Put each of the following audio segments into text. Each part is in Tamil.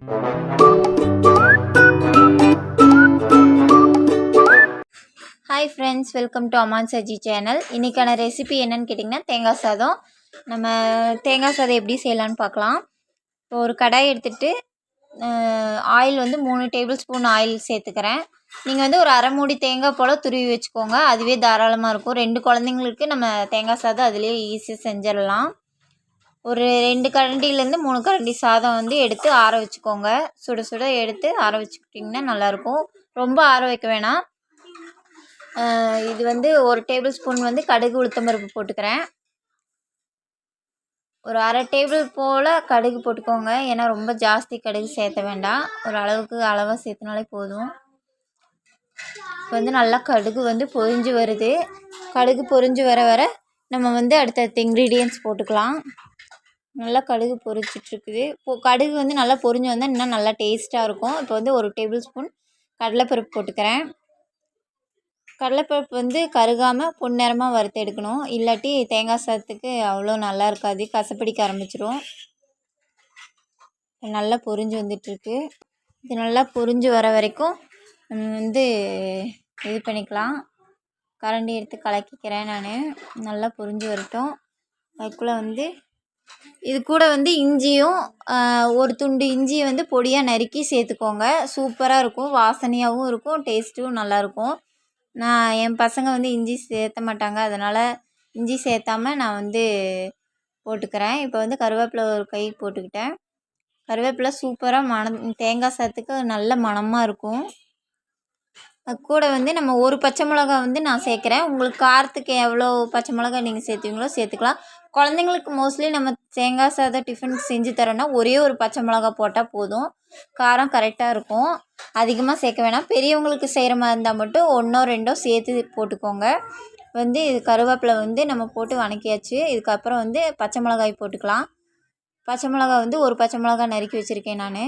Hi friends, welcome to Amman Saji channel. இன்றைக்கான ரெசிபி என்னென்னு கேட்டிங்கன்னா தேங்காய் சாதம். நம்ம தேங்காய் சாதம் எப்படி செய்யலான்னு பார்க்கலாம். இப்போ ஒரு கடாய் எடுத்துகிட்டு ஆயில் வந்து 3 டேபிள் ஸ்பூன் ஆயில் சேர்த்துக்கிறேன். நீங்கள் வந்து ஒரு அரை மூடி தேங்காய் போல் துருவி வச்சுக்கோங்க, அதுவே தாராளமாக இருக்கும். 2 குழந்தைங்களுக்கு நம்ம தேங்காய் சாதம் அதிலே ஈஸியாக செஞ்சிடலாம். ஒரு 2 கரண்டிலேருந்து 3 கரண்டி சாதம் வந்து எடுத்து ஆற வச்சுக்கோங்க. சுட சுட எடுத்து ஆற வச்சுக்கிட்டிங்கன்னா நல்லாயிருக்கும். ரொம்ப ஆற வைக்க வேணாம். இது வந்து ஒரு டேபிள் ஸ்பூன் வந்து கடுகு உளுத்தம்பருப்பு போட்டுக்கிறேன். ஒரு அரை டேபிள் போல் கடுகு போட்டுக்கோங்க, ஏன்னா ரொம்ப ஜாஸ்தி கடுகு சேர்த்த வேண்டாம். ஒரு அளவாக சேர்த்துனாலே போதும். இப்போ வந்து நல்லா கடுகு வந்து பொரிஞ்சு வருது. கடுகு பொரிஞ்சு வர வர நம்ம வந்து அடுத்தடுத்த இன்க்ரீடியன்ட்ஸ் போட்டுக்கலாம். நல்லா கடுகு பொரிச்சிட்ருக்குது. கடுகு வந்து நல்லா பொரிஞ்சு வந்தால் இன்னும் நல்லா டேஸ்ட்டாக இருக்கும். இப்போ வந்து ஒரு டேபிள் ஸ்பூன் கடலைப்பருப்பு போட்டுக்கிறேன். கடலைப்பருப்பு வந்து கருகாமல் பொன்னிறமாக வறுத்து எடுக்கணும், இல்லாட்டி தேங்காய் சாதத்துக்கு அவ்வளோ நல்லா இருக்காது, கசப்பிடிக்க ஆரம்பிச்சிடும். நல்லா பொரிஞ்சு வந்துட்டுருக்கு. இது நல்லா பொரிஞ்சு வர வரைக்கும் நம்ம வந்து இது பண்ணிக்கலாம். கரண்டி எடுத்து கலக்கிக்கிறேன் நான். நல்லா பொரிஞ்சு வரட்டும். அதுக்குள்ளே வந்து இது கூட வந்து இஞ்சியும் ஒரு துண்டு இஞ்சியை வந்து பொடியாக நறுக்கி சேர்த்துக்கோங்க. சூப்பராக இருக்கும், வாசனையாகவும் இருக்கும், டேஸ்ட்டும் நல்லாயிருக்கும். என் பசங்க வந்து இஞ்சி சேர்த்த மாட்டாங்க, அதனால் இஞ்சி சேர்த்தாமல் நான் வந்து போட்டுக்கிறேன். இப்போ வந்து கருவேப்பிலை ஒரு கை போட்டுக்கிட்டேன். கருவேப்பிலை சூப்பராக தேங்காய் சாதத்துக்கு நல்ல மணமாக இருக்கும். அது கூட வந்து நம்ம ஒரு பச்சை மிளகா வந்து நான் சேர்க்குறேன். உங்களுக்கு காரத்துக்கு எவ்வளோ பச்சை மிளகா நீங்கள் சேர்த்துவீங்களோ சேர்த்துக்கலாம். குழந்தைங்களுக்கு மோஸ்ட்லி நம்ம தேங்காய் சாதம் டிஃபன் செஞ்சு தரோன்னா ஒரே ஒரு பச்சை மிளகா போட்டால் போதும், காரம் கரெக்டாக இருக்கும். அதிகமாக சேர்க்க வேணாம். பெரியவங்களுக்கு செய்கிற மாதிரி இருந்தால் மட்டும் 1ஓ 2ஓ சேர்த்து போட்டுக்கோங்க. வந்து இது கருவேப்பிலை வந்து நம்ம போட்டு வணக்கியாச்சு. இதுக்கப்புறம் வந்து பச்சை மிளகாய் போட்டுக்கலாம். பச்சை மிளகா வந்து ஒரு பச்சை மிளகா நறுக்கி வச்சுருக்கேன் நான்,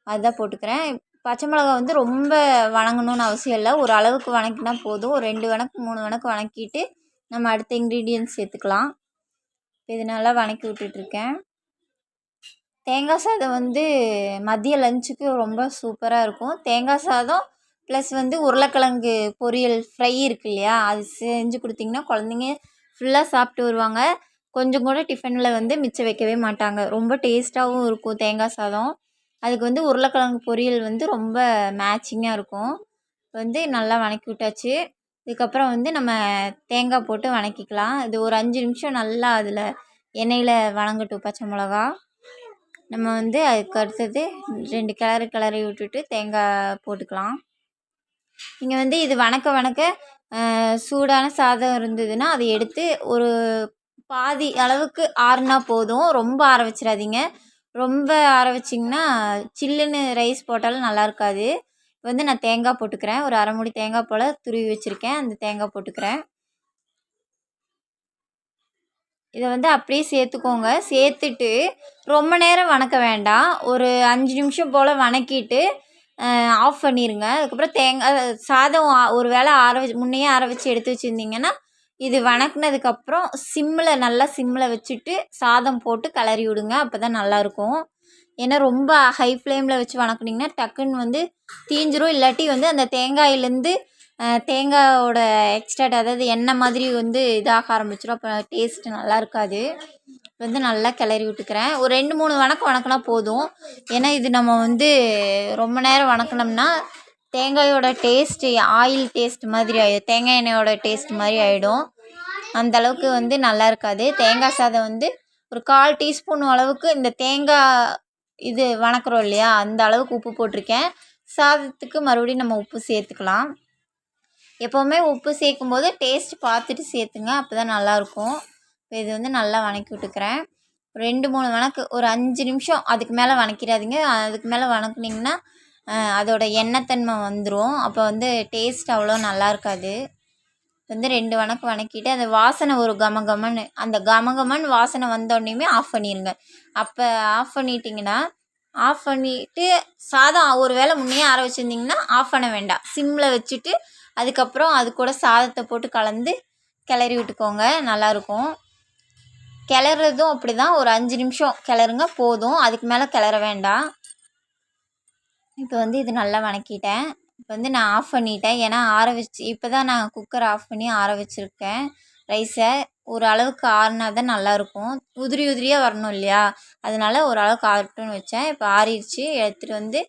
அதுதான் போட்டுக்கிறேன். பச்சை மிளகா வந்து ரொம்ப வணங்கணும்னு அவசியம் இல்லை, ஒரு அளவுக்கு வணக்கினா போதும். ஒரு 2 வணக்கு 3 வணக்கு வணக்கிட்டு நம்ம அடுத்த இன்க்ரீடியன்ட்ஸ் சேர்த்துக்கலாம். இது நல்லா வணக்கி விட்டுட்ருக்கேன். தேங்காய் சாதம் வந்து மதிய லஞ்சுக்கு ரொம்ப சூப்பராக இருக்கும். தேங்காய் சாதம் ப்ளஸ் வந்து உருளைக்கிழங்கு பொரியல் ஃப்ரை இருக்கு இல்லையா, அது செஞ்சு கொடுத்திங்கன்னா குழந்தைங்க ஃபுல்லாக சாப்பிட்டு வருவாங்க. கொஞ்சம் கூட டிஃபனில் வந்து மிச்சம் வைக்கவே மாட்டாங்க. ரொம்ப டேஸ்ட்டாகவும் இருக்கும் தேங்காய் சாதம். அதுக்கு வந்து உருளைக்கிழங்கு பொரியல் வந்து ரொம்ப மேட்சிங்காக இருக்கும். வந்து நல்லா வணக்கி விட்டாச்சு. இதுக்கப்புறம் வந்து நம்ம தேங்காய் போட்டு வணக்கிக்கலாம். இது ஒரு 5 நிமிஷம் நல்லா அதில் எண்ணெயில் வணங்கட்டும் பச்சை மிளகா. நம்ம வந்து அதுக்கு அடுத்தது 2 கிளறி விட்டுட்டு தேங்காய் போட்டுக்கலாம். நீங்கள் வந்து இது வணக்க சூடான சாதம் இருந்ததுன்னா அதை எடுத்து ஒரு பாதி அளவுக்கு ஆறுனா போதும், ரொம்ப ஆற வச்சிடாதீங்க. ரொம்ப ஆற வச்சிங்கன்னா சில்லுன்னு ரைஸ் போட்டாலும் நல்லா இருக்காது. வந்து நான் தேங்காய் போட்டுக்கிறேன். ஒரு அரை மூடி தேங்காய் போல் துருவி வச்சுருக்கேன், அந்த தேங்காய் போட்டுக்கிறேன். இதை வந்து அப்படியே சேர்த்துக்கோங்க. சேர்த்துட்டு ரொம்ப நேரம் வணக்க வேண்டாம், ஒரு 5 நிமிஷம் போல் வணக்கிட்டு ஆஃப் பண்ணிடுங்க. அதுக்கப்புறம் தேங்காய் சாதம் ஒரு வேளை முன்னையே ஆற வச்சு எடுத்து வச்சுருந்தீங்கன்னா இது வணக்கினதுக்கப்புறம் நல்லா சிம்மில் வச்சுட்டு சாதம் போட்டு கிளறி விடுங்க, அப்போ தான் நல்லாயிருக்கும். ஏன்னா ரொம்ப ஹை ஃப்ளேமில் வச்சு வணக்குனிங்கன்னா டக்குன்னு வந்து தீஞ்சிரும், இல்லாட்டி வந்து அந்த தேங்காயிலேருந்து தேங்காயோட எக்ஸ்ட்ரா அதாவது எண்ணெய் மாதிரி வந்து இதாக ஆரம்பிச்சிடும், அப்போ டேஸ்ட்டு நல்லா இருக்காது. வந்து நல்லா கிளறி விட்டுக்கிறேன். ஒரு 2-3 வணக்கினா போதும். ஏன்னா இது நம்ம வந்து ரொம்ப நேரம் வணக்கினோம்னா தேங்காயோட டேஸ்ட்டு ஆயில் டேஸ்ட் மாதிரி ஆகிடும், தேங்காய் எண்ணெயோட டேஸ்ட் மாதிரி ஆகிடும். அந்தளவுக்கு வந்து நல்லா இருக்காது. தேங்காய் சாதம் வந்து ஒரு 1/4 டீஸ்பூன் அளவுக்கு இந்த தேங்காய் இது வணக்குறோம் இல்லையா, அந்த அளவுக்கு உப்பு போட்டிருக்கேன். சாதத்துக்கு மறுபடியும் நம்ம உப்பு சேர்த்துக்கலாம். எப்போவுமே உப்பு சேர்க்கும்போது டேஸ்ட் பார்த்துட்டு சேர்த்துங்க, அப்போ தான் நல்லாயிருக்கும். இப்போ இது வந்து நல்லா வணக்கி விட்டுக்கிறேன். 2-3 வணக்கு, ஒரு 5 நிமிஷம், அதுக்கு மேலே வணக்கிடாதீங்க. அதுக்கு மேலே வணக்குனிங்கன்னா அதோட எண்ணெய்த்தன்மை வந்துடும், அப்போ வந்து டேஸ்ட் அவ்வளோ நல்லா இருக்காது. வந்து 2 வணக்கு வணக்கிட்டு அந்த வாசனை ஒரு கமகமன்னு, அந்த கமகமன் வாசனை வந்தோடனேயுமே ஆஃப் பண்ணிடுங்க. அப்போ ஆஃப் பண்ணிவிட்டு சாதம் ஒரு வேளை முன்னையே ஆற வச்சுருந்திங்கன்னா ஆஃப் பண்ண வேண்டாம், சிம்மில் வச்சுட்டு அதுக்கப்புறம் அது கூட சாதத்தை போட்டு கலந்து கிளறி விட்டுக்கோங்க, நல்லாயிருக்கும். கிளறதும் அப்படி தான், ஒரு 5 நிமிஷம் கிளறுங்க போதும், அதுக்கு மேலே கிளற வேண்டாம். இப்போ வந்து இது நல்லா வணக்கிட்டேன். இப்போ வந்து நான் ஆஃப் பண்ணிட்டேன். ஏன்னா இப்போ தான் நான் குக்கர் ஆஃப் பண்ணி ஆற வச்சுருக்கேன் ரைஸை. ஒரு அளவுக்கு ஆறினா தான் நல்லாயிருக்கும். உதிரி உதிரியாக வரணும் இல்லையா, அதனால ஓரளவுக்கு ஆறட்டும்னு வச்சேன். இப்போ ஆறிடுச்சு. எடுத்துகிட்டு வந்து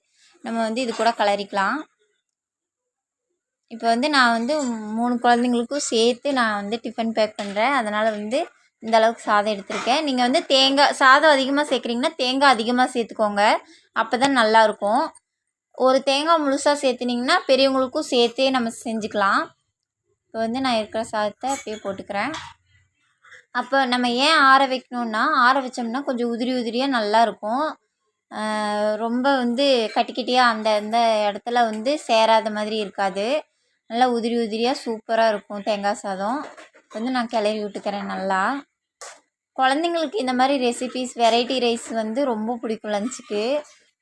நம்ம வந்து இது கூட கிளறிக்கலாம். இப்போ வந்து நான் வந்து 3 குழந்தைங்களுக்கும் சேர்த்து நான் வந்து டிஃபன் பேக் பண்ணுறேன். அதனால் வந்து இந்த அளவுக்கு சாதம் எடுத்திருக்கேன். நீங்கள் வந்து சாதம் அதிகமாக சேர்க்குறீங்கன்னா தேங்காய் அதிகமாக சேர்த்துக்கோங்க. அப்போ தான் நல்லாயிருக்கும். ஒரு தேங்காய் முழுசாக சேர்த்துனிங்கன்னா பெரியவங்களுக்கும் சேர்த்தே நம்ம செஞ்சுக்கலாம். இப்போ வந்து நான் இருக்கிற சாதத்தை அப்படியே போட்டுக்கிறேன். அப்போ நம்ம ஏன் ஆற வைக்கணுன்னா, ஆற வச்சோம்னா கொஞ்சம் உதிரி உதிரியாக நல்லாயிருக்கும். ரொம்ப வந்து கட்டி கட்டியாக அந்த இடத்துல வந்து சேராத மாதிரி இருக்காது. நல்லா உதிரி உதிரியாக சூப்பராக இருக்கும் தேங்காய் சாதம். வந்து நான் கிளறி விட்டுக்கிறேன் நல்லா. குழந்தைங்களுக்கு இந்த மாதிரி ரெசிபீஸ் வெரைட்டி ரைஸ் வந்து ரொம்ப பிடிக்கும். லஞ்சுக்கு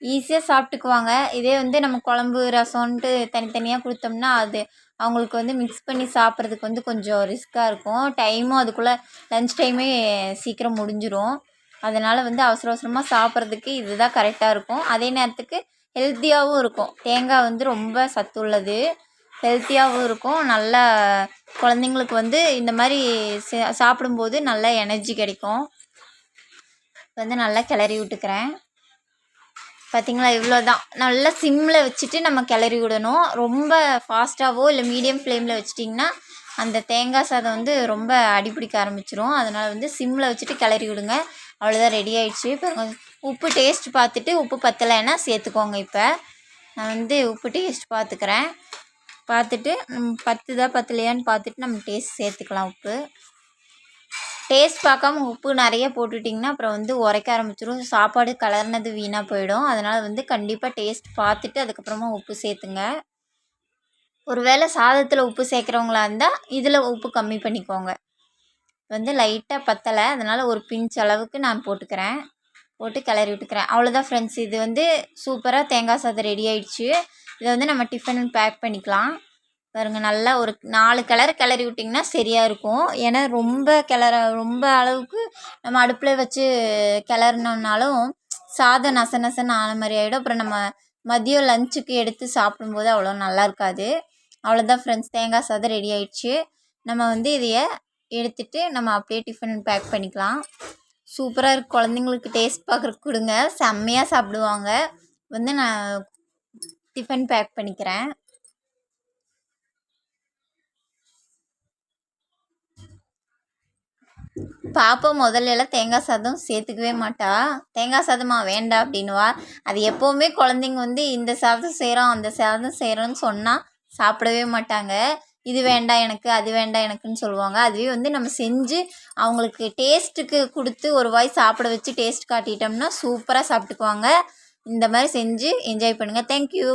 ஈஸியாக சாப்பிட்டுக்குவாங்க. இதே வந்து நம்ம குழம்பு ரசம்ன்ட்டு தனித்தனியாக கொடுத்தோம்னா அது அவங்களுக்கு வந்து மிக்ஸ் பண்ணி சாப்பிட்றதுக்கு வந்து கொஞ்சம் ரிஸ்க்காக இருக்கும். டைமும் அதுக்குள்ளே லஞ்ச் டைமே சீக்கிரம் முடிஞ்சிடும். அதனால் வந்து அவசர அவசரமாக சாப்பிட்றதுக்கு இதுதான் கரெக்டாக இருக்கும். அதே நேரத்துக்கு ஹெல்த்தியாகவும் இருக்கும். தேங்காய் வந்து ரொம்ப சத்துள்ளது, ஹெல்த்தியாகவும் இருக்கும். நல்லா குழந்தைங்களுக்கு வந்து இந்த மாதிரி சாப்பிடும்போது நல்லா எனர்ஜி கிடைக்கும். வந்து நல்லா கிளறி விட்டுக்கிறேன். பார்த்திங்களா, இவ்வளோ தான். நல்லா சிம்மில் வச்சுட்டு நம்ம கிளறி விடணும். ரொம்ப ஃபாஸ்ட்டாகவோ இல்லை மீடியம் ஃப்ளேமில் வச்சிட்டிங்கன்னா அந்த தேங்காய் சாதம் வந்து ரொம்ப அடிப்பிடிக்க ஆரம்பிச்சிரும். அதனால் வந்து சிம்மில் வச்சுட்டு கிளறி விடுங்க. அவ்வளோதான், ரெடி ஆகிடுச்சு. இப்போ உப்பு டேஸ்ட் பார்த்துட்டு உப்பு பத்தலைன்னா சேர்த்துக்கோங்க. இப்போ நான் வந்து உப்பு டேஸ்ட் பார்த்துட்டு பத்துதா பத்தலையான்னு பார்த்துட்டு நம்ம டேஸ்ட் சேர்த்துக்கலாம். உப்பு டேஸ்ட் பார்க்காம உப்பு நிறைய போட்டுட்டிங்கன்னா அப்புறம் வந்து உரைக்க ஆரம்பிச்சிடும். சாப்பாடு கலர்னது வீணாக போயிடும். அதனால் வந்து கண்டிப்பாக டேஸ்ட் பார்த்துட்டு அதுக்கப்புறமா உப்பு சேர்த்துங்க. ஒரு வேளை சாதத்தில் உப்பு சேர்க்குறவங்களா இருந்தால் இதில் உப்பு கம்மி பண்ணிக்கோங்க. வந்து லைட்டாக பத்தலை, அதனால் ஒரு பிஞ்ச் அளவுக்கு நான் போட்டுக்கிறேன். போட்டு கிளறி விட்டுக்கிறேன். அவ்வளோதான் ஃப்ரெண்ட்ஸ். இது வந்து சூப்பராக தேங்காய் சாதம் ரெடி ஆகிடுச்சு. இதை வந்து நம்ம டிஃபன் பேக் பண்ணிக்கலாம். பாருங்கள், நல்லா ஒரு 4 கிளறி விட்டிங்கன்னா சரியாக இருக்கும். ஏன்னா ரொம்ப அளவுக்கு நம்ம அடுப்பில் வச்சு கிளறினோம்னாலும் சாதம் நசன்னு ஆன மாதிரி ஆகிடும். அப்புறம் நம்ம மதியம் லஞ்சுக்கு எடுத்து சாப்பிடும்போது அவ்வளோ நல்லா இருக்காது. அவ்வளோதான் ஃப்ரெண்ட்ஸ், தேங்காய் சாதம் ரெடி ஆகிடுச்சு. நம்ம வந்து இதையை எடுத்துகிட்டு நம்ம அப்படியே டிஃபன் பேக் பண்ணிக்கலாம். சூப்பராக இருக்குது. குழந்தைங்களுக்கு டேஸ்ட் பார்க்குறக்கு கொடுங்க, செம்மையாக சாப்பிடுவாங்க. வந்து நான் டிஃபன் பேக் பண்ணிக்கிறேன். பாப்பா முதல்லலாம் தேங்காய் சாதம் சேர்த்துக்கவே மாட்டா. தேங்காய் சாதமா வேண்டாம் அப்படின்னுவா. அது எப்போவுமே குழந்தைங்க வந்து இந்த சாதம் செய்கிறோம் அந்த சாதம் செய்கிறோன்னு சொன்னால் சாப்பிடவே மாட்டாங்க. இது வேண்டாம் எனக்கு, அது வேண்டாம் எனக்குன்னு சொல்லுவாங்க. அதுவே வந்து நம்ம செஞ்சு அவங்களுக்கு டேஸ்ட்டுக்கு கொடுத்து ஒரு வாய் சாப்பிட வச்சு டேஸ்ட் காட்டிட்டோம்னா சூப்பராக சாப்பிட்டுக்குவாங்க. இந்த மாதிரி செஞ்சு என்ஜாய் பண்ணுங்கள். தேங்க்யூ.